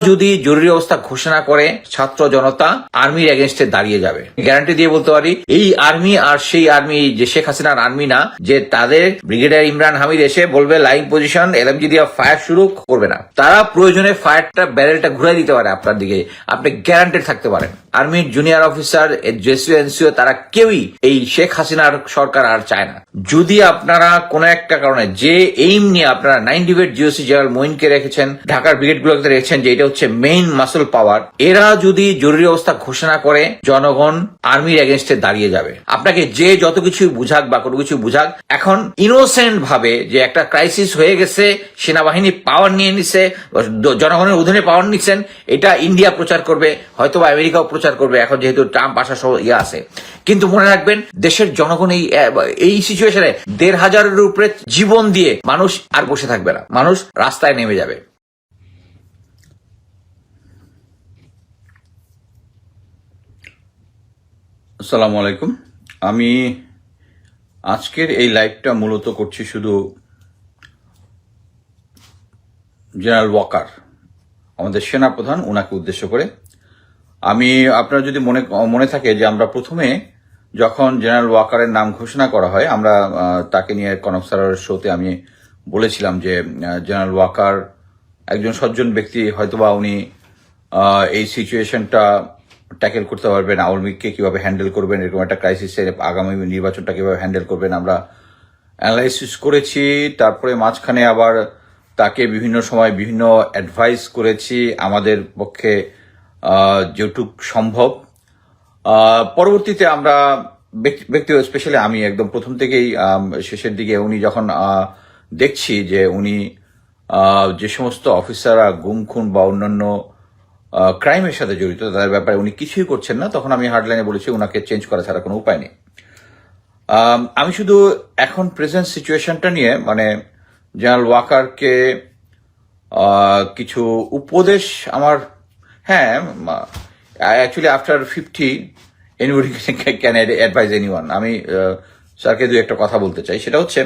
যদি জরুরি অবস্থা ঘোষণা করে ছাত্র জনতা আর্মির এগেনস্টে দাঁড়িয়ে যাবে। গ্যারান্টি দিয়ে বলতে পারি এই আর্মি আর সেই আর্মি যে শেখ হাসিনার আর্মি না, যে তাদের ব্রিগেডিয়ার ইমরান হামিদ এসে বলবে লাইন পজিশন, এলএমজি দিয়ে ফায়ার শুরু করবে না। তারা প্রয়োজনে ফায়ারটা ব্যারেলটা ঘুরাই দিতে পারে আপনার দিকে, আপনি গ্যারান্টেড থাকতে পারেন। আর্মির জুনিয়র অফিসার, জেসিও, এনসিও তারা কেউই এই শেখ হাসিনার সরকার আর চায় না। যদি আপনারা কোন একটা কারণে যে এইম নিয়ে আপনারা 9 ডিভিড জিওসি জেনারেল মঈনকে রেখেছেন, ঢাকার ব্রিগেড গুলোকে রেখেছেন যে এটা হচ্ছে মেইন মাসল পাওয়ার, এরা যদি জরুরি অবস্থা ঘোষণা করে জনগণ আর্মির এগেনস্টে দাঁড়িয়ে যাবে। আপনাকে যে যত কিছু বুঝাক বা কোনো কিছু বুঝাক, এখন ইনোসেন্ট ভাবে যে একটা ক্রাইসিস হয়ে গেছে, সেনাবাহিনী পাওয়ার নিয়ে নিছে, জনগণের অধীনে পাওয়ার নিচ্ছেন, এটা ইন্ডিয়া প্রচার করবে, হয়তো বা আমেরিকাও প্রচার করবে, এখন যেহেতু ট্রাম্প আসা সহ ইয়ে আছে। কিন্তু মনে রাখবেন দেশের জনগণ এই সিচুয়েশনে 1,500-এর উপরে জীবন দিয়ে মানুষ আর বসে থাকবে না, মানুষ রাস্তায় নেমে যাবে। আসসালামু আলাইকুম। আমি আজকের এই লাইভটা মূলত করছি শুধু জেনারেল ওয়াকার, আমাদের সেনাপ্রধান, ওনাকে উদ্দেশ্য করে। আমি আপনার যদি মনে থাকে যে আমরা প্রথমে যখন জেনারেল ওয়াকারের নাম ঘোষণা করা হয়, আমরা তাকে নিয়ে কনক স্যারের শোতে আমি বলেছিলাম যে জেনারেল ওয়াকার একজন সজ্জন ব্যক্তি, হয়তোবা উনি এই সিচুয়েশনটা ট্যাকেল করতে পারবেন, আওয়ামী লীগকে কিভাবে হ্যান্ডেল করবেন, এরকম একটা ক্রাইসিসের আগামী নির্বাচনটা কিভাবে হ্যান্ডেল করবেন আমরা অ্যানালাইসিস করেছি। তারপরে মাঝখানে আবার তাকে বিভিন্ন সময় বিভিন্ন অ্যাডভাইস করেছি আমাদের পক্ষে যেটুক সম্ভব। পরবর্তীতে আমরা ব্যক্তিগত স্পেশালি আমি একদম প্রথম থেকেই শেষের দিকে উনি যখন দেখছি যে উনি যে সমস্ত অফিসাররা গুম খুন বা অন্যান্য ক্রাইমের সাথে জড়িত তাদের ব্যাপারে উনি কিছুই করছেন না, তখন আমি হার্ডলাইনে বলেছি ওনাকে চেঞ্জ করা ছাড়া কোনো উপায় নেই। আমি শুধু এখন প্রেজেন্ট সিচুয়েশনটা নিয়ে মানে জেনারেল ওয়াকারকে কিছু উপদেশ আমার, হ্যাঁ actually after 50 anybody can advise anyone. আমি স্যারকে দু একটা কথা বলতে চাই, সেটা হচ্ছে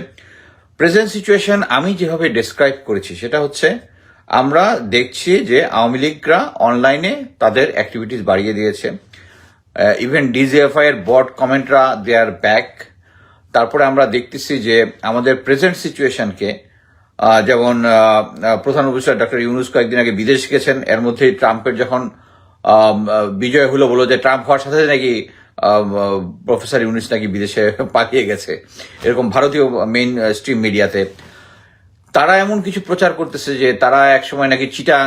প্রেজেন্ট সিচুয়েশন আমি যেভাবে ডেসক্রাইব করেছি সেটা হচ্ছে আমরা দেখছি যে আওয়ামী লীগরা অনলাইনে তাদের অ্যাক্টিভিটিস বাড়িয়ে দিয়েছে। ইভেন ডিজিএফআই এর বট কমেন্টরা দে আর ব্যাক। তারপরে আমরা দেখতেছি যে আমাদের প্রেজেন্ট সিচুয়েশনকে যেমন প্রধান উপদেষ্টা ডক্টর ইউনূস কয়েকদিন আগে বিদেশ গেছেন, এর মধ্যেই ট্রাম্পের যখন বিজয় হলো বলো যে ট্রাম্প হওয়ার সাথে নাকি প্রফেসর ইউনূস নাকি বিদেশে পালিয়ে গেছে, এরকম ভারতীয় মেইন স্ট্রিম মিডিয়াতে তারা এমন কিছু প্রচার করতেছে যে তারা একসময় নাকি চিটাং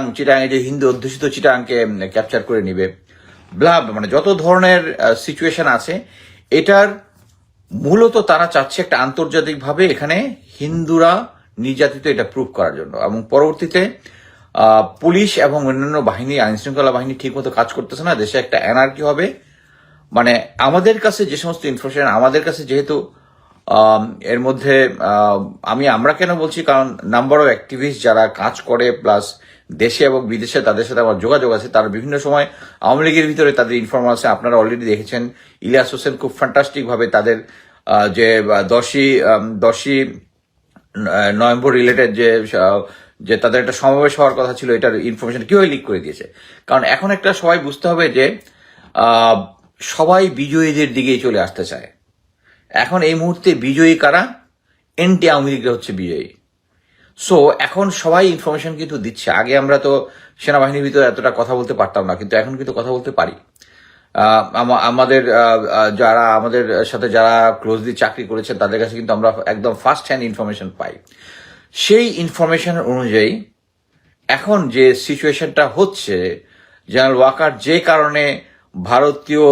যে হিন্দু অধ্যুষিত চিটাংকে ক্যাপচার করে নিবে, মানে যত ধরনের সিচুয়েশন আছে, এটার মূলত তারা চাচ্ছে একটা আন্তর্জাতিকভাবে এখানে হিন্দুরা নির্যাতিত এটা প্রুভ করার জন্য। এবং পরবর্তীতে পুলিশ এবং অন্যান্য বাহিনী, আইন শৃঙ্খলা বাহিনী ঠিক মতো কাজ করতেছে না, দেশে একটা অ্যানার্কি হবে। মানে আমাদের কাছে যে সমস্ত ইনফরমেশন আমাদের কাছে যেহেতু এর মধ্যে আমরা কেন বলছি, কারণ নাম্বার অফ অ্যাক্টিভিস্ট যারা কাজ করে প্লাস দেশে এবং বিদেশে তাদের সাথে আমার যোগাযোগ আছে, তারা বিভিন্ন সময় আওয়ামী লীগের ভিতরে তাদের ইনফরমেশন আছে। আপনারা অলরেডি দেখেছেন ইলিয়াস হোসেন খুব ফ্যান্টাস্টিক ভাবে তাদের যে 10ই নভেম্বর রিলেটেড যে তাদের একটা সমাবেশ হওয়ার কথা ছিল, এটার ইনফরমেশন কিভাবে লিক করে দিয়েছে। কারণ এখন একটা সবাই বুঝতে হবে যে সবাই বিজয়ীদের দিকেই চলে আসতে চায়। এখন এই মুহূর্তে বিজয়ী কারা? এনটি আওয়ামী লীগরা হচ্ছে বিজয়ী। সো এখন সবাই ইনফরমেশন কিন্তু দিচ্ছে। আগে আমরা তো সেনাবাহিনীর ভিতরে এতটা কথা বলতে পারতাম না, কিন্তু এখন কিন্তু কথা বলতে পারি। আমাদের যারা আমাদের সাথে যারা ক্লোজলি চাকরি করেছেন তাদের কাছে কিন্তু আমরা একদম ফার্স্ট হ্যান্ড ইনফরমেশন পাই। সেই ইনফরমেশন অনুযায়ী এখন যে সিচুয়েশনটা হচ্ছে, জেনারেল ওয়াকার যে কারণে ভারতীয়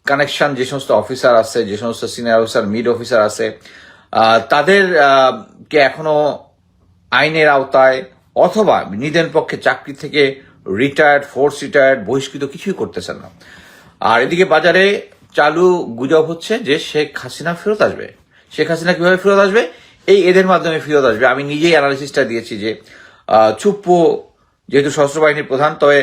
কানেকশন যে সমস্ত অফিসার আছে, যে সমস্ত সিনিয়র অফিসার, মিড অফিসার আছে, তাদের কে এখনো আইনের আওতায় অথবা নিজের পক্ষে চাকরি থেকে রিটায়ার্ড, ফোর্স রিটায়ার্ড, বহিষ্কৃত কিছুই করতেছেন না। আর এদিকে বাজারে চালু গুজব হচ্ছে যে শেখ হাসিনা ফেরত আসবে। শেখ হাসিনা কিভাবে ফেরত আসবে? এদের মাধ্যমে ফেরত আসবে। আমি নিজেই অ্যানালিসিসটা দিয়েছি যে চুপ্পু যেহেতু সশস্ত্র বাহিনীর প্রধান, তবে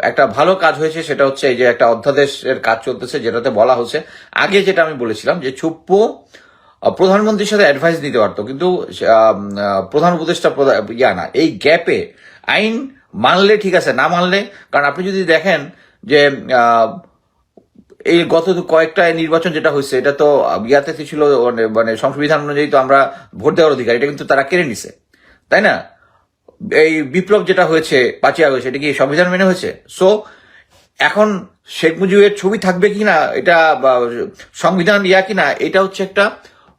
একটা ভালো কাজ হয়েছে, সেটা হচ্ছে এই যে একটা অধ্যাদেশের কাজ চলতেছে যেটাতে বলা হচ্ছে, আগে যেটা আমি বলেছিলাম যে চুপ্পু প্রধানমন্ত্রীর সাথে অ্যাডভাইস নিতে পারতো, কিন্তু প্রধান উপদেষ্টা না, এই গ্যাপে আইন মানলে ঠিক আছে, না মানলে, কারণ আপনি যদি দেখেন যে এই গত কয়েকটা নির্বাচন যেটা হয়েছে এটা তো ইয়াতে ছিল, মানে সংবিধান অনুযায়ী তো আমরা ভোট দেওয়ার অধিকার, এটা কিন্তু তারা কেড়ে নিছে, তাই না? এই বিপ্লব যেটা হয়েছে 5ই আগস্ট, এটা কি সংবিধান মেনে হয়েছে? সো এখন শেখ মুজিবের ছবি থাকবে কিনা, এটা সংবিধান কিনা, এটা হচ্ছে একটা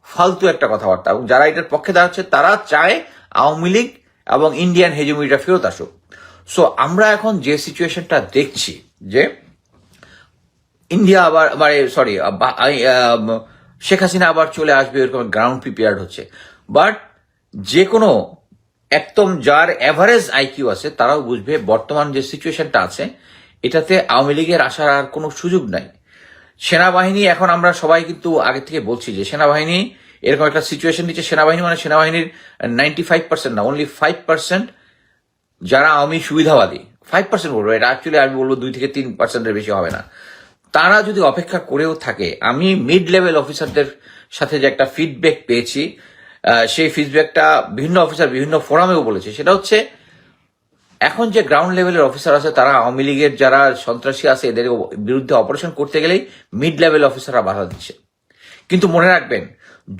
ফালতু একটা কথাবার্তা। এবং যারা এটার পক্ষে দাঁড়াচ্ছে তারা চায় আওয়ামী লীগ এবং ইন্ডিয়ান হেজেমনিটা ফেরত আসুক। সো আমরা এখন যে সিচুয়েশনটা দেখছি যে ইন্ডিয়া আবার মানে সরি শেখ হাসিনা আবার চলে আসবে, এরকম গ্রাউন্ড প্রিপেয়ার্ড হচ্ছে। বাট যে কোনো একদম যার এভারেজ আইকিউ আছে তারাও বুঝবে বর্তমান যে সিচুয়েশনটা আছে এটাতে আওয়ামী লীগের আসার আর কোনো সুযোগ নাই। সেনাবাহিনী এখন আমরা সবাই কিন্তু আগে থেকে বলছি যে সেনাবাহিনী এরকম একটা সিচুয়েশন দিচ্ছে, সেনাবাহিনী মানে সেনাবাহিনীর 95% না, অনলি 5% যারা আওয়ামী সুবিধাবাদী, 5% বলবো, এটা অ্যাকচুয়ালি আমি বলবো 2 থেকে 3%-এর বেশি হবে না। তারা যদি অপেক্ষা করেও থাকে, আমি মিড লেভেল অফিসারদের সাথে যে একটা ফিডব্যাক পেয়েছি, সেই ফিডব্যাকটা বিভিন্ন অফিসার বিভিন্ন ফোরামেও বলেছে, সেটা হচ্ছে এখন যে গ্রাউন্ড লেভেলের অফিসার আছে তারা আওয়ামী লীগের যারা সন্ত্রাসী আছে এদের বিরুদ্ধে অপারেশন করতে গেলেই মিড লেভেল অফিসাররা বাধা দিচ্ছে। কিন্তু মনে রাখবেন,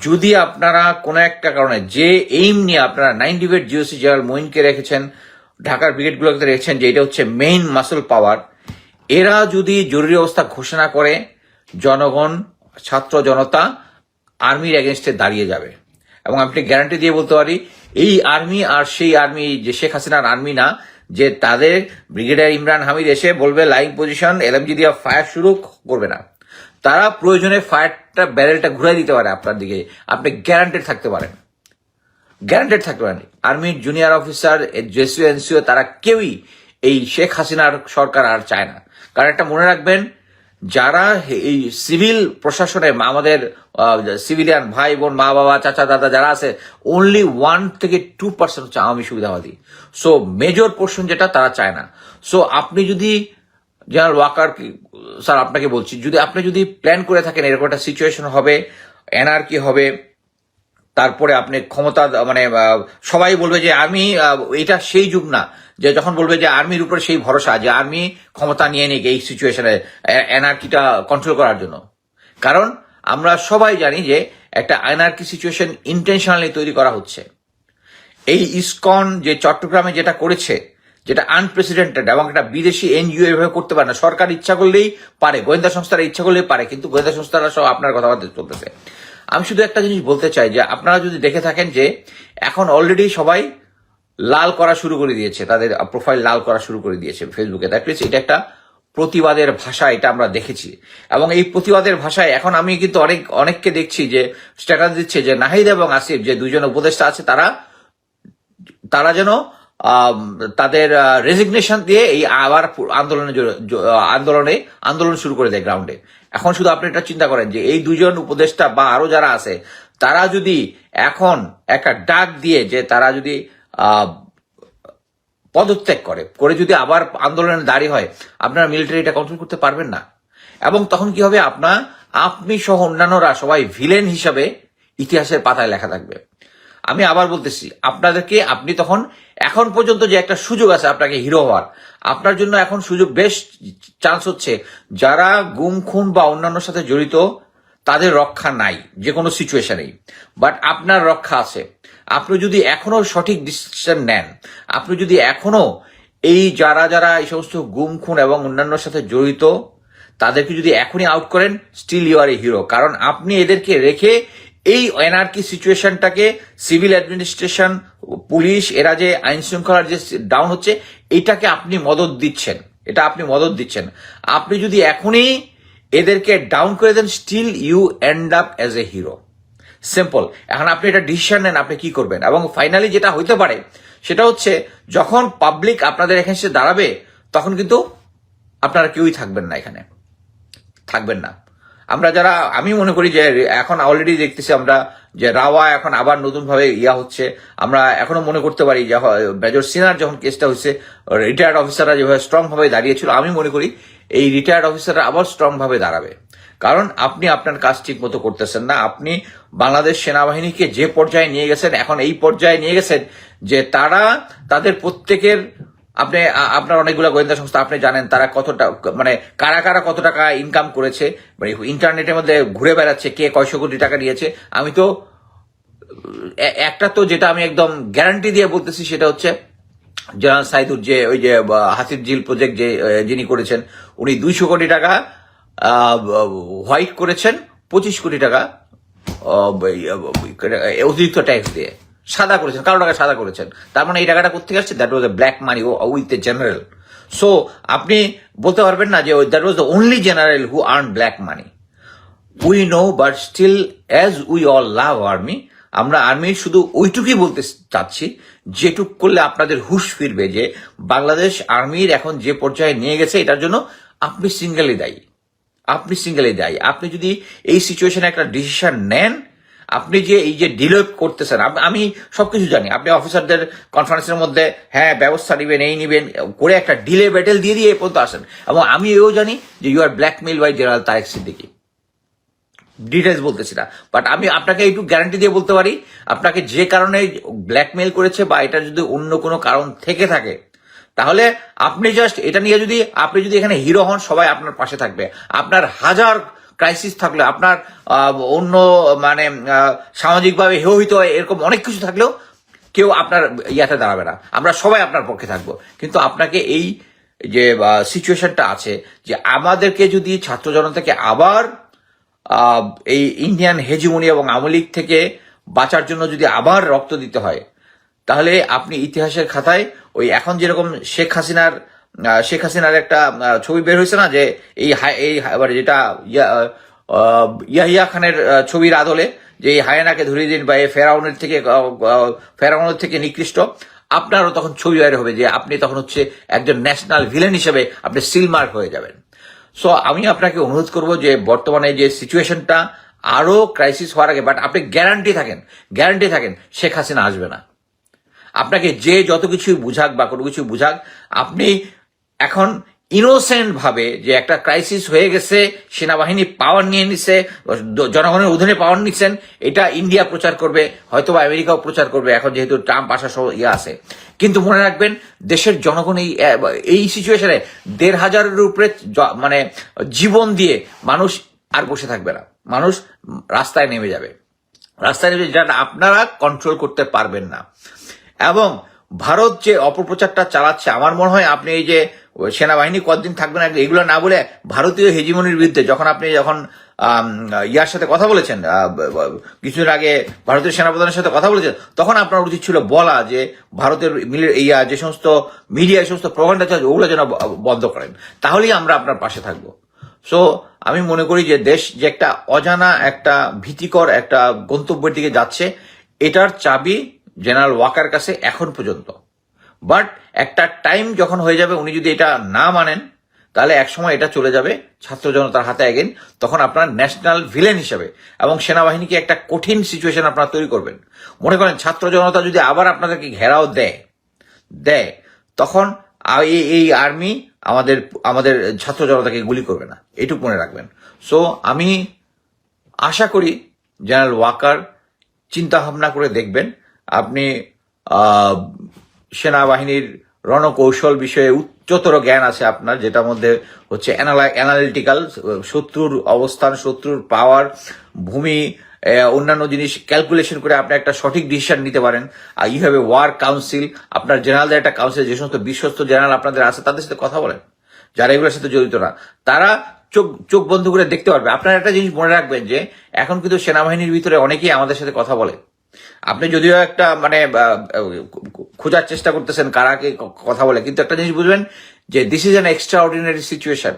যদি আপনারা কোনো একটা কারণে যে এইম নিয়ে আপনারা 9 ডিভিড জিওসি জেনারেল মঈনকে রেখেছেন, ঢাকার ব্রিগেডগুলোকে রেখেছেন যে এটা হচ্ছে মেইন মাসল পাওয়ার, এরা যদি জরুরি অবস্থা ঘোষণা করে জনগণ, ছাত্র জনতা আর্মির এগেনস্টে দাঁড়িয়ে যাবে। এবং আপনি গ্যারান্টি দিয়ে বলতে পারি এই আর্মি আর সেই আর্মি যে শেখ হাসিনার আর্মি না, যে তাদের ব্রিগেডিয়ার ইমরান হামিদ এসে বলবে লাইং পজিশন, এলএমজি দিয়ে ফায়ার শুরু করবে না। তারা প্রয়োজনে ফায়ারটা ব্যারেলটা ঘুরাই দিতে পারে আপনার দিকে, আপনি গ্যারান্টেড থাকতে পারেন, গ্যারান্টেড থাকতে পারেন। আর্মির জুনিয়র অফিসার, জেসিও এনসিও তারা কেউই এই শেখ হাসিনার সরকার আর চায় না। কারণ একটা মনে রাখবেন, যারা এই সিভিল প্রশাসনে আমাদের সিভিলিয়ান ভাই বোন, মা বাবা, চাচা দাদা যারা আছে, অনলি 1 থেকে 2% হচ্ছে আওয়ামী সুবিধাবাদী। সো মেজর পোর্শন যেটা তারা চায় না। সো আপনি যদি জেনারেল ওয়াকার স্যার আপনাকে বলছি, যদি আপনি যদি প্ল্যান করে থাকেন এরকম একটা সিচুয়েশন হবে, এনআরকি হবে, তারপরে আপনি ক্ষমতা মানে সবাই বলবে যে আর্মি, এটা সেই যুগ না যে যখন বলবে যে আর্মির উপরে সেই ভরসা যে আর্মি ক্ষমতা নিয়ে নিক এই সিচুয়েশনে এনআরকিটা কন্ট্রোল করার জন্য। কারণ আমরা সবাই জানি যে একটা এনআরকি সিচুয়েশন ইন্টেনশনালি তৈরি করা হচ্ছে। এই ইসকন যে চট্টগ্রামে যেটা করেছে, যেটা আনপ্রেসিডেন্টেড, এবং একটা বিদেশি এনজিও এভাবে করতে পারে না। সরকার ইচ্ছা করলেই পারে, গোয়েন্দা সংস্থারা ইচ্ছা করলেই পারে, কিন্তু গোয়েন্দা সংস্থারা সব আপনার কথাবার্তা চলতেছে। আমি শুধু একটা জিনিস বলতে চাই যে আপনারা যদি দেখে থাকেন যে এখন অলরেডি সবাই লাল করা শুরু করে দিয়েছে, তাদের প্রোফাইল লাল করা শুরু করে দিয়েছে ফেসবুকে। দ্যাট মিনস এটা একটা প্রতিবাদের ভাষা, এটা আমরা দেখেছি। এবং এই প্রতিবাদের ভাষায় এখন আমি কিন্তু অনেককে দেখছি যে স্ট্যাটাস দিচ্ছে যে নাহিদ এবং আসিফ যে দুইজন উপদেষ্টা আছে তারা যেন তাদের রেজিগনেশন দিয়ে এই আবার আন্দোলন শুরু করে দেয় গ্রাউন্ডে। এখন শুধু আপনি এটা চিন্তা করেন যে এই দুজন উপদেষ্টা বা আরো যারা আছে তারা যদি এখন একটা ডাক দিয়ে যে তারা যদি পদত্যাগ করে যদি আবার আন্দোলনে দাঁড়িয়ে হয়, আপনারা মিলিটারি এটা কন্ট্রোল করতে পারবেন না। এবং তখন কি হবে, আপনি সহ অন্যান্যরা সবাই ভিলেন হিসাবে ইতিহাসের পাতায় লেখা থাকবে। আমি আবার বলতেছি আপনাদেরকে, আপনি তখন এখন পর্যন্ত যে একটা সুযোগ আছে আপনাকে হিরো হওয়ার, আপনার জন্য এখন সুযোগ, বেশ চান্স হচ্ছে যারা গুম খুন বা অন্যান্য সাথে জড়িত তাদের রক্ষা নাই যে কোনো সিচুয়েশনেই, বাট আপনার রক্ষা আছে। আপনি যদি এখনো সঠিক ডিসিশন নেন, আপনি যদি এখনো এই যারা এই সমস্ত গুম খুন এবং অন্যান্যর সাথে জড়িত তাদেরকে যদি এখনই আউট করেন, still you are a hero. কারণ আপনি এদেরকে রেখে এই এনআরকি সিচুয়েশনটাকে সিভিল অ্যাডমিনিস্ট্রেশন, পুলিশ, এরা যে আইন শৃঙ্খলার যে ডাউন হচ্ছে, এটাকে আপনি মদত দিচ্ছেন, আপনি যদি এখনই এদেরকে ডাউন করে দেন, still you end up as a hero. Simple. এখন আপনি এটা ডিসিশন নেন আপনি কি করবেন। এবং ফাইনালি যেটা হইতে পারে সেটা হচ্ছে যখন পাবলিক আপনাদের এখানে এসে দাঁড়াবে তখন কিন্তু আপনারা কেউই থাকবেন না, এখানে থাকবেন না। আমরা যারা, আমি মনে করি যে এখন অলরেডি দেখতেছি আমরা যে রাওয়া এখন আবার নতুন ভাবে হচ্ছে। আমরা এখনো মনে করতে পারি যে মেজর সিনহার যখন কেসটা হয়েছে, রিটায়ার্ড অফিসাররা যেভাবে স্ট্রং ভাবে দাঁড়িয়েছিল, আমি মনে করি এই রিটায়ার্ড অফিসাররা আবার স্ট্রং ভাবে দাঁড়াবে। কারণ আপনি আপনার কাজ ঠিক মতো করতেছেন না। আপনি বাংলাদেশ সেনাবাহিনীকে যে পর্যায়ে নিয়ে গেছেন, এখন এই পর্যায়ে নিয়ে গেছেন যে তারা তাদের প্রত্যেকের আপনার অনেকগুলো গোয়েন্দা সংস্থা, আপনি জানেন তারা কতটা, মানে কারা কারা কত টাকা ইনকাম করেছে, মানে ইন্টারনেটের মধ্যে ঘুরে বেড়াচ্ছে কে কয়শো কোটি টাকা নিয়েছে। আমি তো একটা তো যেটা আমি একদম গ্যারান্টি দিয়ে বলতেছি সেটা হচ্ছে জেনারেল সাইদুর যে ওই যে হাসির ঝিল প্রজেক্ট যে যিনি করেছেন, উনি 200 কোটি টাকা হোয়াইট করেছেন, 25 কোটি টাকা অতিরিক্ত ট্যাক্স দিয়ে সাদা করেছেন, কারো টাকা সাদা করেছেন। তার মানে এই টাকাটা কোথেকে আসছে? That was a black money with the general. So আপনি বলতে পারবেন না যে that was the only general who earn black money. We know, but still as we all love army, আমরা আর্মির শুধু ওইটুকুই বলতে চাচ্ছি যেটুক করলে আপনাদের হুঁশ ফিরবে যে বাংলাদেশ আর্মির এখন যে পর্যায়ে নিয়ে গেছে এটার জন্য আপনি সিঙ্গেলি দায়ী। আপনি যদি এই সিচুয়েশনে একটা ডিসিশন নেন, আপনি যে এই যে ডিলে করতেছেন, আমি সবকিছু জানি, আপনি অফিসারদের কনফারেন্সের মধ্যে হ্যাঁ ব্যবস্থা নিবেন, এই নিবেন করে একটা ডিলে ব্যাটেল দিয়ে এই পর্যন্ত আসেন। এবং আমি এও জানি যে you are blackmail by general Tarek Siddiqui. Details বলতেছি না, বাট আমি আপনাকে একটু গ্যারান্টি দিয়ে বলতে পারি, আপনাকে যে কারণে ব্ল্যাকমেইল করেছে বা এটা যদি অন্য কোনো কারণ থেকে থাকে, তাহলে আপনি জাস্ট এটা নিয়ে আপনি যদি এখানে হিরো হন, সবাই আপনার পাশে থাকবে। আপনার হাজার ক্রাইসিস থাকলে, আপনার অন্য মানে সামাজিকভাবে হেয়হিত হয় এরকম অনেক কিছু থাকলেও কেউ আপনার ইয়াতে দাঁড়াবে না, আমরা সবাই আপনার পক্ষে থাকবো। কিন্তু আপনাকে এই যে সিচুয়েশনটা আছে যে আমাদেরকে যদি ছাত্র জনতাকে আবার এই ইন্ডিয়ান হেজিমনি এবং আওয়ামী লীগ থেকে বাঁচার জন্য যদি আবার রক্ত দিতে হয়, তাহলে আপনি ইতিহাসের খাতায় ওই এখন যেরকম শেখ হাসিনার একটা ছবি বের হয়েছে না, যে এই যেটা ইয়াহিয়া খানের ছবির আদলে যে এই হায়ানাকে ধরিয়ে দিন বা এই ফেরাউনের থেকে নিকৃষ্ট, আপনারও তখন ছবি বের হবে যে আপনি তখন হচ্ছে একজন ন্যাশনাল ভিলেন হিসেবে আপনি সিলমার্ক হয়ে যাবেন। সো আমি আপনাকে অনুরোধ করব যে বর্তমানে যে সিচুয়েশনটা আরো ক্রাইসিস হওয়ার আগে, বাট আপনি গ্যারান্টি থাকেন শেখ হাসিনা আসবে না। আপনাকে যে যত কিছু বুঝাক বা কোনো কিছু বুঝাক, আপনি এখন ইনোসেন্ট ভাবে যে একটা ক্রাইসিস হয়ে গেছে, সেনাবাহিনী পাওয়ার নিয়ে নিছে, জনগণের অধীনে পাওয়ার নিচ্ছেন, এটা ইন্ডিয়া প্রচার করবে, হয়তোবা আমেরিকাও প্রচার করবে এখন যেহেতু ট্রাম্প আসা সহ আছে। কিন্তু মনে রাখবেন, দেশের জনগণ এই সিচুয়েশনে 1,500-এর উপরে মানে জীবন দিয়ে মানুষ আর বসে থাকবে না, মানুষ রাস্তায় নেমে যাবে, যেটা আপনারা কন্ট্রোল করতে পারবেন না। এবং ভারত যে অপপ্রচারটা চালাচ্ছে, আমার মনে হয় আপনি এই যে সেনাবাহিনী কতদিন থাকবে না এগুলো না বলে ভারতীয় হেজিমনির বিরুদ্ধে যখন ইয়ার সাথে কথা বলেছেন, কিছুদিন আগে ভারতীয় সেনাপ্রধানের সাথে কথা বলেছেন, তখন আপনার উচিত ছিল বলা যে ভারতের যে সমস্ত মিডিয়া এই সমস্ত প্রোপাগান্ডা চালাচ্ছে ওগুলো যেন বন্ধ করেন, তাহলেই আমরা আপনার পাশে থাকবো। সো আমি মনে করি যে দেশ যে একটা অজানা, একটা ভীতিকর একটা গন্তব্যের দিকে যাচ্ছে, এটার চাবি জেনারেল ওয়াকার কাছে এখন পর্যন্ত। বাট একটা টাইম যখন হয়ে যাবে, উনি যদি এটা না মানেন, তাহলে একসময় এটা চলে যাবে ছাত্র জনতার হাতে এগেন, তখন আপনার ন্যাশনাল ভিলেন হিসেবে এবং সেনাবাহিনীকে একটা কঠিন সিচুয়েশন আপনারা তৈরি করবেন। মনে করেন ছাত্র জনতা যদি আবার আপনাদেরকে ঘেরাও দেয় তখন এই আর্মি আমাদের ছাত্র জনতাকে গুলি করবে না, এটুকু মনে রাখবেন। সো আমি আশা করি জেনারেল ওয়াকার চিন্তা ভাবনা করে দেখবেন। আপনি সেনাবাহিনীর রণকৌশল বিষয়ে উচ্চতর জ্ঞান আছে আপনার, যেটার মধ্যে হচ্ছে অ্যানালিটিক্যাল, শত্রুর অবস্থান, শত্রুর পাওয়ার, ভূমি, অন্যান্য জিনিস ক্যালকুলেশন করে আপনি একটা সঠিক ডিসিশন নিতে পারেন। Are you have a war council, আপনার জেনারেলদের একটা কাউন্সিল, যে সমস্ত বিশ্বস্ত জেনারেল আপনাদের আছে তাদের সাথে কথা বলেন, যারা এগুলোর সাথে জড়িত না, তারা চোখ বন্ধ করে দেখতে পারবে। আপনারা একটা জিনিস মনে রাখবেন যে এখন কিন্তু সেনাবাহিনীর ভিতরে অনেকেই আমাদের সাথে কথা বলে। আপনি যদিও একটা মানে খোঁজার চেষ্টা করতেছেন কারাকে কথা বলে, কিন্তু একটা জিনিস বুঝবেন যে this is an extra ordinary situation.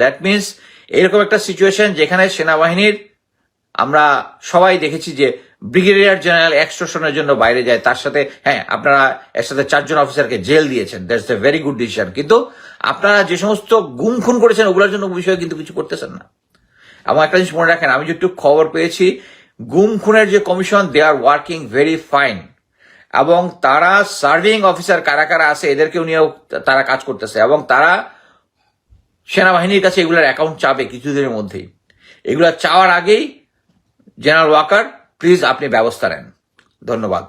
That means এরকম একটা সিচুয়েশন যেখানে সেনাবাহিনীর আমরা সবাই দেখেছি যে ব্রিগেডিয়ার জেনারেল এক্সটর্শনের জন্য বাইরে যায়, তার সাথে আপনারা এর সাথে 4 জন অফিসারকে জেল দিয়েছেন, that's a very good decision. কিন্তু আপনারা যে সমস্ত গুম খুন করেছেন ওগুলোর জন্য বিষয়ে কিন্তু কিছু করতেছেন না। এবং একটা জিনিস মনে রাখেন, আমি যেটুকু খবর পেয়েছি, গুম খুনের যে commission, they are working very fine, এবং তারা সার্ভিং অফিসার কারা কারা আছে এদেরকেও নিয়েও তারা কাজ করতেছে, এবং তারা সেনাবাহিনীর কাছে এগুলোর অ্যাকাউন্ট চাবে কিছুদিনের মধ্যেই। এগুলো চাওয়ার আগেই জেনারেল ওয়াকার প্লিজ আপনি ব্যবস্থা নেন। ধন্যবাদ।